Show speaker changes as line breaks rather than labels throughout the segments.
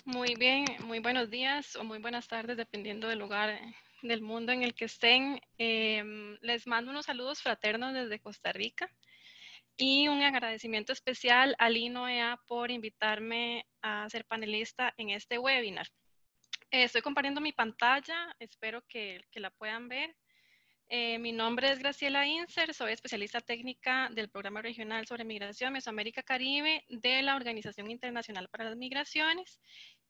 Muy bien, muy buenos días o muy buenas tardes, dependiendo del lugar del mundo en el que estén. Les mando unos saludos fraternos desde Costa Rica y un agradecimiento especial a Lino EA por invitarme a ser panelista en este webinar. Estoy compartiendo mi pantalla, espero que la puedan ver. Mi nombre es Graciela Inser, soy especialista técnica del Programa Regional sobre Migración Mesoamérica Caribe de la Organización Internacional para las Migraciones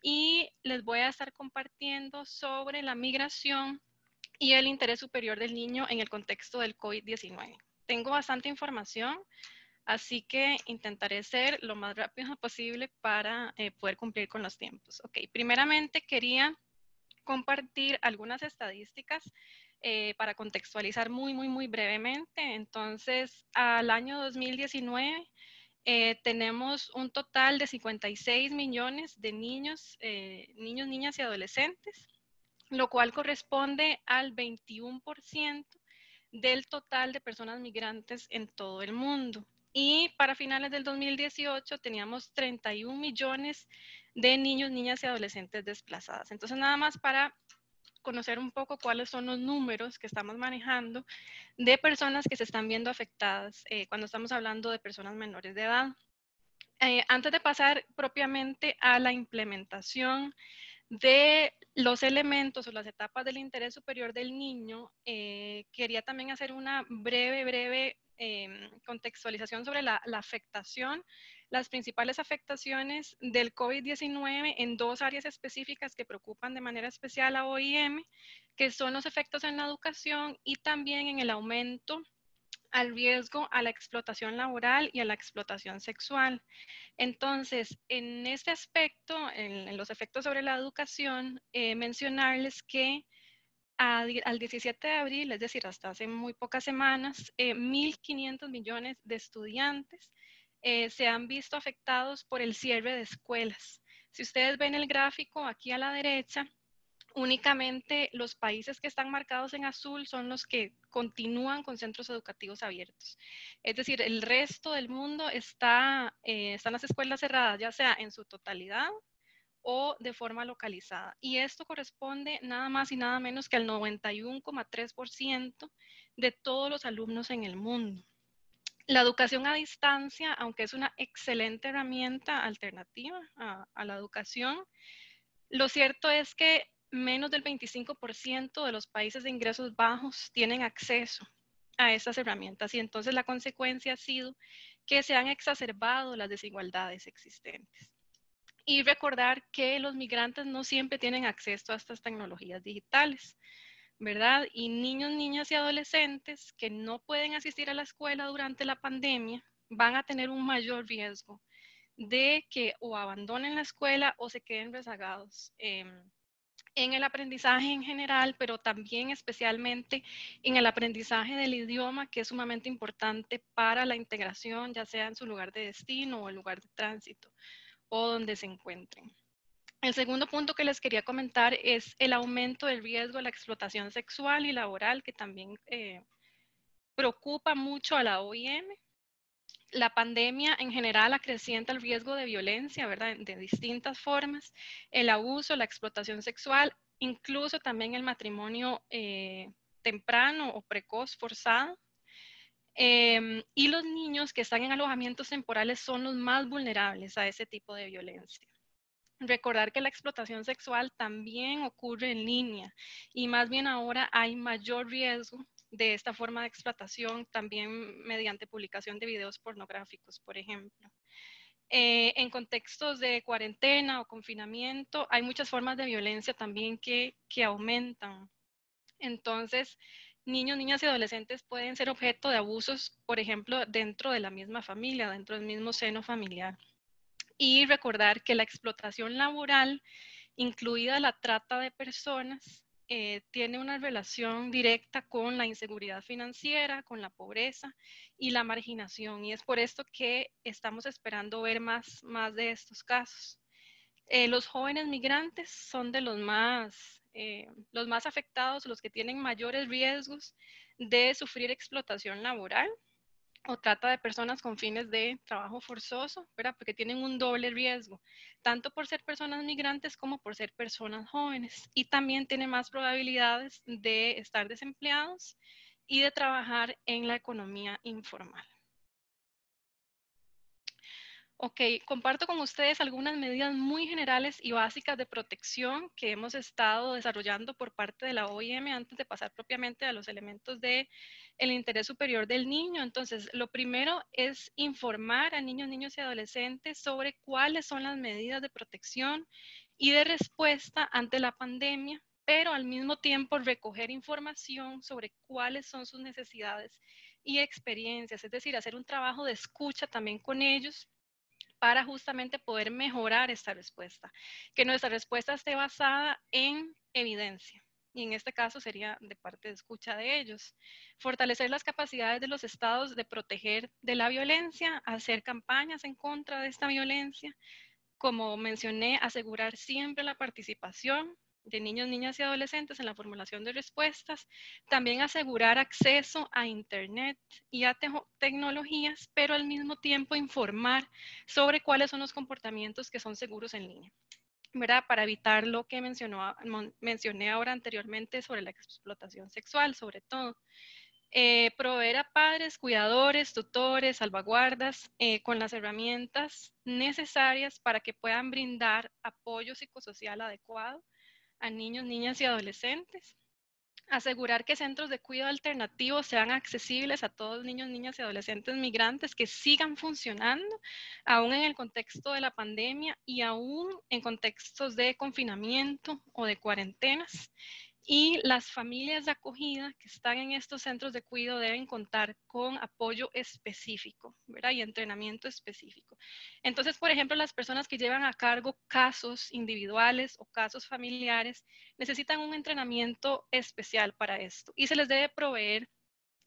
y les voy a estar compartiendo sobre la migración y el interés superior del niño en el contexto del COVID-19. Tengo bastante información, así que intentaré ser lo más rápido posible para poder cumplir con los tiempos. Ok, primeramente quería compartir algunas estadísticas para contextualizar muy brevemente. Entonces, al año 2019 tenemos un total de 56 millones de niños, niñas y adolescentes, lo cual corresponde al 21% del total de personas migrantes en todo el mundo. Y para finales del 2018 teníamos 31 millones de niños, niñas y adolescentes desplazadas. Entonces, nada más para conocer un poco cuáles son los números que estamos manejando de personas que se están viendo afectadas cuando estamos hablando de personas menores de edad. Antes de pasar propiamente a la implementación de los elementos o las etapas del interés superior del niño, quería también hacer una breve contextualización sobre la afectación, las principales afectaciones del COVID-19 en dos áreas específicas que preocupan de manera especial a OIM, que son los efectos en la educación y también en el aumento al riesgo a la explotación laboral y a la explotación sexual. Entonces, en este aspecto, en los efectos sobre la educación, mencionarles que al 17 de abril, es decir, hasta hace muy pocas semanas, 1.500 millones de estudiantes se han visto afectados por el cierre de escuelas. Si ustedes ven el gráfico aquí a la derecha, únicamente los países que están marcados en azul son los que continúan con centros educativos abiertos. Es decir, el resto del mundo están las escuelas cerradas, ya sea en su totalidad o de forma localizada. Y esto corresponde nada más y nada menos que al 91,3% de todos los alumnos en el mundo. La educación a distancia, aunque es una excelente herramienta alternativa a la educación, lo cierto es que menos del 25% de los países de ingresos bajos tienen acceso a estas herramientas y entonces la consecuencia ha sido que se han exacerbado las desigualdades existentes. Y recordar que los migrantes no siempre tienen acceso a estas tecnologías digitales, ¿verdad? Y niños, niñas y adolescentes que no pueden asistir a la escuela durante la pandemia van a tener un mayor riesgo de que o abandonen la escuela o se queden rezagados en el aprendizaje en general, pero también especialmente en el aprendizaje del idioma, que es sumamente importante para la integración, ya sea en su lugar de destino o el lugar de tránsito o donde se encuentren. El segundo punto que les quería comentar es el aumento del riesgo de la explotación sexual y laboral, que también preocupa mucho a la OIM. La pandemia en general acrecienta el riesgo de violencia, ¿verdad? De distintas formas, el abuso, la explotación sexual, incluso también el matrimonio temprano o precoz forzado. Y los niños que están en alojamientos temporales son los más vulnerables a ese tipo de violencia. Recordar que la explotación sexual también ocurre en línea y más bien ahora hay mayor riesgo de esta forma de explotación también mediante publicación de videos pornográficos, por ejemplo. En contextos de cuarentena o confinamiento hay muchas formas de violencia también que aumentan. Entonces, niños, niñas y adolescentes pueden ser objeto de abusos, por ejemplo, dentro de la misma familia, dentro del mismo seno familiar. Y recordar que la explotación laboral, incluida la trata de personas, tiene una relación directa con la inseguridad financiera, con la pobreza y la marginación. Y es por esto que estamos esperando ver más de estos casos. Los jóvenes migrantes son de los más afectados, los que tienen mayores riesgos de sufrir explotación laboral. o trata de personas con fines de trabajo forzoso, ¿verdad? Porque tienen un doble riesgo, tanto por ser personas migrantes como por ser personas jóvenes. Y también tienen más probabilidades de estar desempleados y de trabajar en la economía informal. Ok, comparto con ustedes algunas medidas muy generales y básicas de protección que hemos estado desarrollando por parte de la OIM antes de pasar propiamente a los elementos del interés superior del niño. Entonces, lo primero es informar a niños, niños y adolescentes sobre cuáles son las medidas de protección y de respuesta ante la pandemia, pero al mismo tiempo recoger información sobre cuáles son sus necesidades y experiencias, es decir, hacer un trabajo de escucha también con ellos para justamente poder mejorar esta respuesta, que nuestra respuesta esté basada en evidencia. Y en este caso sería de parte de escucha de ellos. Fortalecer las capacidades de los estados de proteger de la violencia, hacer campañas en contra de esta violencia, como mencioné, asegurar siempre la participación de niños, niñas y adolescentes en la formulación de respuestas, también asegurar acceso a Internet y a tecnologías, pero al mismo tiempo informar sobre cuáles son los comportamientos que son seguros en línea, ¿verdad? Para evitar lo que mencioné ahora anteriormente sobre la explotación sexual, sobre todo. Proveer a padres, cuidadores, tutores, salvaguardas con las herramientas necesarias para que puedan brindar apoyo psicosocial adecuado a niños, niñas y adolescentes. Asegurar que centros de cuidado alternativos sean accesibles a todos los niños, niñas y adolescentes migrantes, que sigan funcionando aún en el contexto de la pandemia y aún en contextos de confinamiento o de cuarentenas. Y las familias de acogida que están en estos centros de cuidado deben contar con apoyo específico, ¿verdad? Y entrenamiento específico. Entonces, por ejemplo, las personas que llevan a cargo casos individuales o casos familiares necesitan un entrenamiento especial para esto y se les debe proveer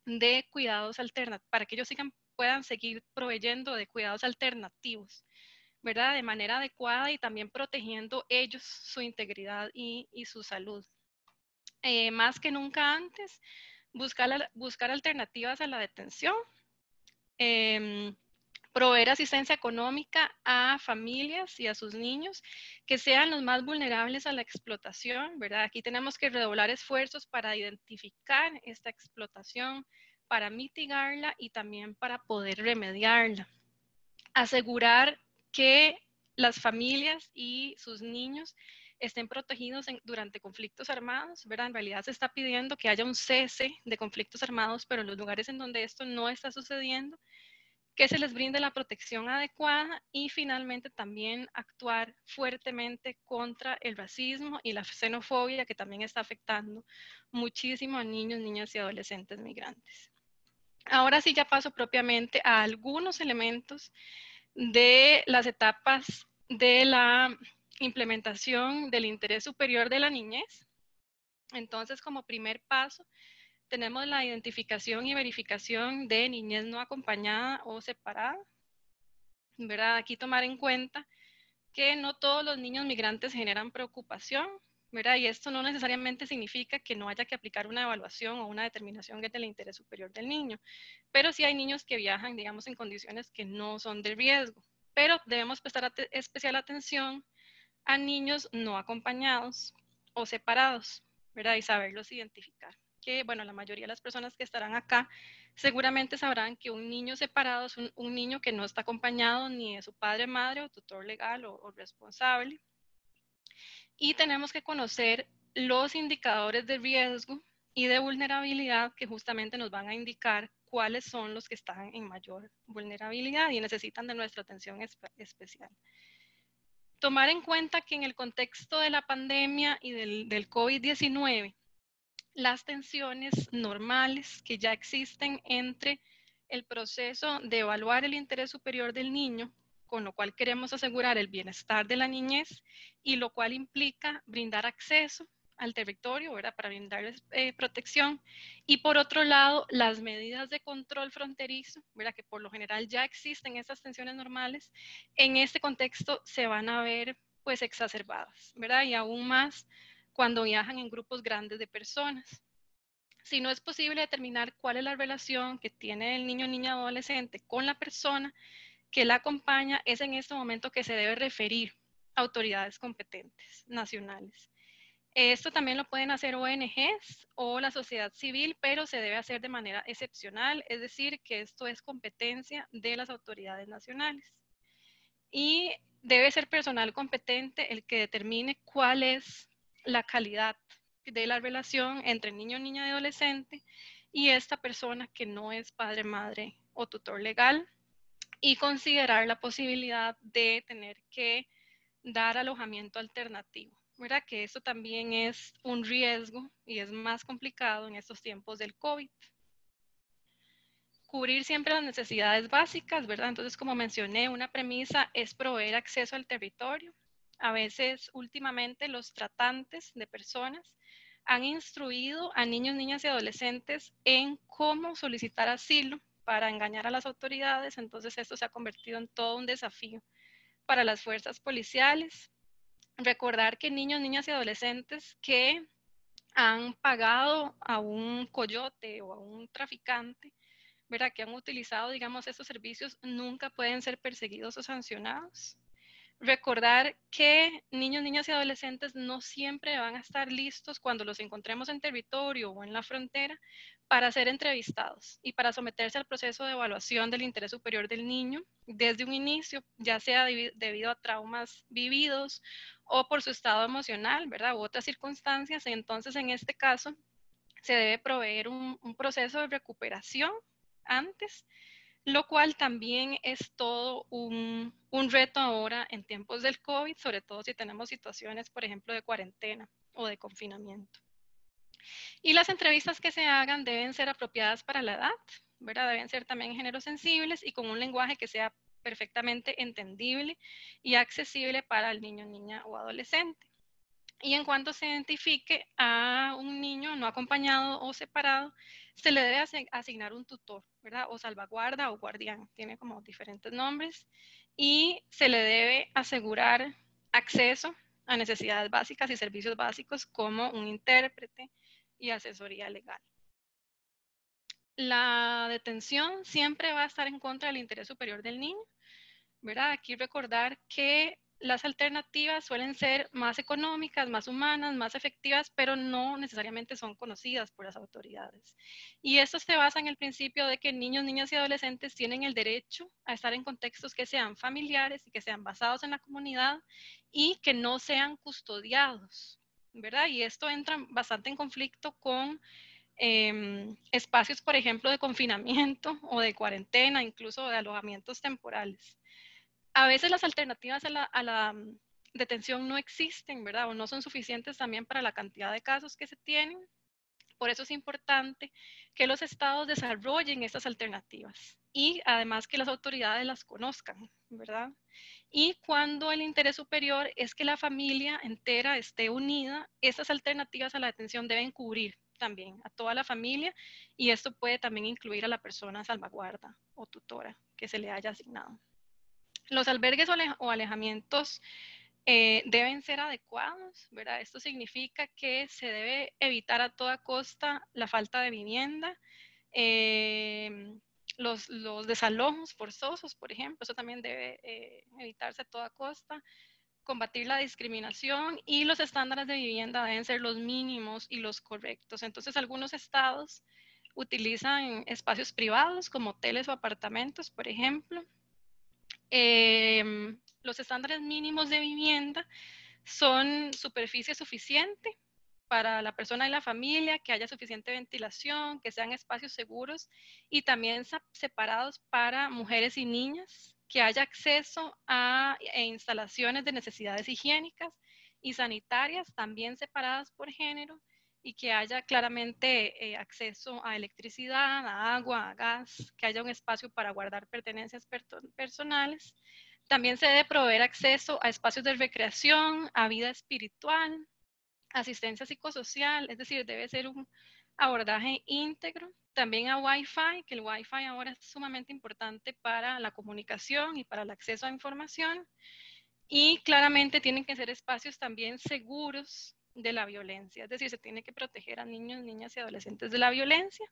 de cuidados alternativos para que ellos puedan seguir proveyendo de cuidados alternativos, ¿verdad? De manera adecuada y también protegiendo ellos su integridad y su salud. Más que nunca antes, buscar alternativas a la detención, eh, proveer asistencia económica a familias y a sus niños que sean los más vulnerables a la explotación, ¿verdad? Aquí tenemos que redoblar esfuerzos para identificar esta explotación, para mitigarla y también para poder remediarla. Asegurar que las familias y sus niños estén protegidos durante conflictos armados, ¿verdad? En realidad se está pidiendo que haya un cese de conflictos armados, pero en los lugares en donde esto no está sucediendo, que se les brinde la protección adecuada y finalmente también actuar fuertemente contra el racismo y la xenofobia que también está afectando muchísimo a niños, niñas y adolescentes migrantes. Ahora sí ya paso propiamente a algunos elementos de las etapas de la implementación del interés superior de la niñez. Entonces, como primer paso, tenemos la identificación y verificación de niñez no acompañada o separada, ¿verdad? Aquí tomar en cuenta que no todos los niños migrantes generan preocupación, ¿verdad? Y esto no necesariamente significa que no haya que aplicar una evaluación o una determinación del interés superior del niño, pero sí hay niños que viajan, digamos, en condiciones que no son de riesgo, pero debemos prestar especial atención a niños no acompañados o separados, ¿verdad? Y saberlos identificar. Que, bueno, la mayoría de las personas que estarán acá seguramente sabrán que un niño separado es un niño que no está acompañado ni de su padre, madre o tutor legal o responsable. Y tenemos que conocer los indicadores de riesgo y de vulnerabilidad que justamente nos van a indicar cuáles son los que están en mayor vulnerabilidad y necesitan de nuestra atención especial. Tomar en cuenta que en el contexto de la pandemia y del COVID-19, las tensiones normales que ya existen entre el proceso de evaluar el interés superior del niño, con lo cual queremos asegurar el bienestar de la niñez y lo cual implica brindar acceso al territorio, ¿verdad? Para brindarles protección. Y por otro lado, las medidas de control fronterizo, ¿verdad? Que por lo general ya existen esas tensiones normales, en este contexto se van a ver pues exacerbadas, ¿verdad? Y aún más cuando viajan en grupos grandes de personas. Si no es posible determinar cuál es la relación que tiene el niño, niña, adolescente con la persona que la acompaña, es en este momento que se debe referir a autoridades competentes nacionales. Esto también lo pueden hacer ONGs o la sociedad civil, pero se debe hacer de manera excepcional, es decir, que esto es competencia de las autoridades nacionales. Y debe ser personal competente el que determine cuál es la calidad de la relación entre niño, niña y adolescente y esta persona que no es padre, madre o tutor legal, y considerar la posibilidad de tener que dar alojamiento alternativo, ¿verdad? Que eso también es un riesgo y es más complicado en estos tiempos del COVID. Cubrir siempre las necesidades básicas, ¿verdad? Entonces, como mencioné, una premisa es proveer acceso al territorio. A veces, últimamente, los tratantes de personas han instruido a niños, niñas y adolescentes en cómo solicitar asilo para engañar a las autoridades. Entonces, esto se ha convertido en todo un desafío para las fuerzas policiales. Recordar que niños, niñas y adolescentes que han pagado a un coyote o a un traficante, ¿verdad? Que han utilizado, digamos, estos servicios, nunca pueden ser perseguidos o sancionados. Recordar que niños, niñas y adolescentes no siempre van a estar listos cuando los encontremos en territorio o en la frontera para ser entrevistados y para someterse al proceso de evaluación del interés superior del niño desde un inicio, ya sea debido a traumas vividos o por su estado emocional, ¿verdad? U otras circunstancias. Entonces, en este caso, se debe proveer un proceso de recuperación antes, lo cual también es todo un reto ahora en tiempos del COVID, sobre todo si tenemos situaciones, por ejemplo, de cuarentena o de confinamiento. Y las entrevistas que se hagan deben ser apropiadas para la edad, ¿verdad? Deben ser también género sensibles y con un lenguaje que sea perfectamente entendible y accesible para el niño, niña o adolescente. Y en cuanto se identifique a un niño no acompañado o separado, se le debe asignar un tutor, ¿verdad? O salvaguarda o guardián, tiene como diferentes nombres. Y se le debe asegurar acceso a necesidades básicas y servicios básicos como un intérprete y asesoría legal. La detención siempre va a estar en contra del interés superior del niño, ¿verdad? Aquí recordar que las alternativas suelen ser más económicas, más humanas, más efectivas, pero no necesariamente son conocidas por las autoridades. Y esto se basa en el principio de que niños, niñas y adolescentes tienen el derecho a estar en contextos que sean familiares y que sean basados en la comunidad y que no sean custodiados, ¿verdad? Y esto entra bastante en conflicto con espacios, por ejemplo, de confinamiento o de cuarentena, incluso de alojamientos temporales. A veces las alternativas a la detención no existen, ¿verdad? O no son suficientes también para la cantidad de casos que se tienen. Por eso es importante que los estados desarrollen estas alternativas y además que las autoridades las conozcan, ¿verdad? Y cuando el interés superior es que la familia entera esté unida, estas alternativas a la detención deben cubrir también a toda la familia y esto puede también incluir a la persona salvaguarda o tutora que se le haya asignado. Los albergues o alejamientos deben ser adecuados, ¿verdad? Esto significa que se debe evitar a toda costa la falta de vivienda, eh, los desalojos forzosos, por ejemplo, eso también debe evitarse a toda costa, combatir la discriminación y los estándares de vivienda deben ser los mínimos y los correctos. Entonces, algunos estados utilizan espacios privados como hoteles o apartamentos, por ejemplo, los estándares mínimos de vivienda son superficie suficiente para la persona y la familia, que haya suficiente ventilación, que sean espacios seguros y también separados para mujeres y niñas, que haya acceso a instalaciones de necesidades higiénicas y sanitarias, también separadas por género, y que haya claramente acceso a electricidad, a agua, a gas, que haya un espacio para guardar pertenencias personales. También se debe proveer acceso a espacios de recreación, a vida espiritual, asistencia psicosocial, es decir, debe ser un abordaje íntegro. También a Wi-Fi, que el Wi-Fi ahora es sumamente importante para la comunicación y para el acceso a información. Y claramente tienen que ser espacios también seguros, de la violencia. Es decir, se tiene que proteger a niños, niñas y adolescentes de la violencia.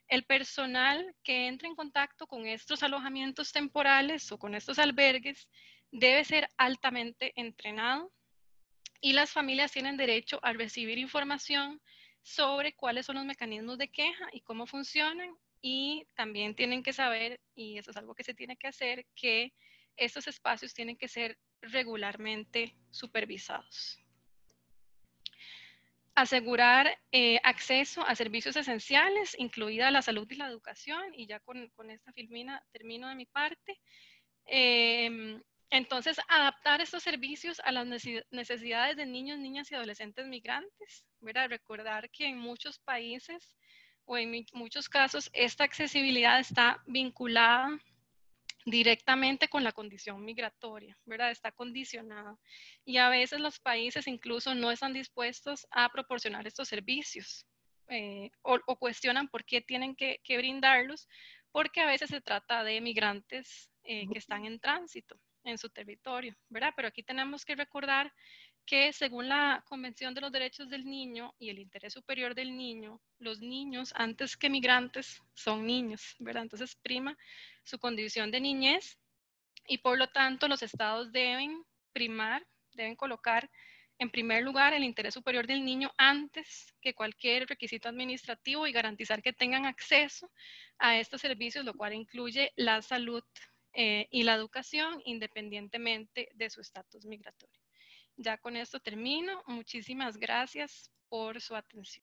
El personal que entre en contacto con estos alojamientos temporales o con estos albergues debe ser altamente entrenado y las familias tienen derecho a recibir información sobre cuáles son los mecanismos de queja y cómo funcionan, y también tienen que saber, y eso es algo que se tiene que hacer, que estos espacios tienen que ser regularmente supervisados. Asegurar acceso a servicios esenciales, incluida la salud y la educación, y ya con esta filmina termino de mi parte. Entonces, adaptar estos servicios a las necesidades de niños, niñas y adolescentes migrantes, ¿verdad? Recordar que en muchos países o en muchos casos esta accesibilidad está vinculada directamente con la condición migratoria, ¿verdad? Está condicionada. Y a veces los países incluso no están dispuestos a proporcionar estos servicios o cuestionan por qué tienen que brindarlos, porque a veces se trata de migrantes que están en tránsito en su territorio, ¿verdad? Pero aquí tenemos que recordar que según la Convención de los Derechos del Niño y el Interés Superior del Niño, los niños antes que migrantes son niños, ¿verdad? Entonces prima su condición de niñez y por lo tanto los estados deben primar, deben colocar en primer lugar el interés superior del niño antes que cualquier requisito administrativo y garantizar que tengan acceso a estos servicios, lo cual incluye la salud y la educación independientemente de su estatus migratorio. Ya con esto termino. Muchísimas gracias por su atención.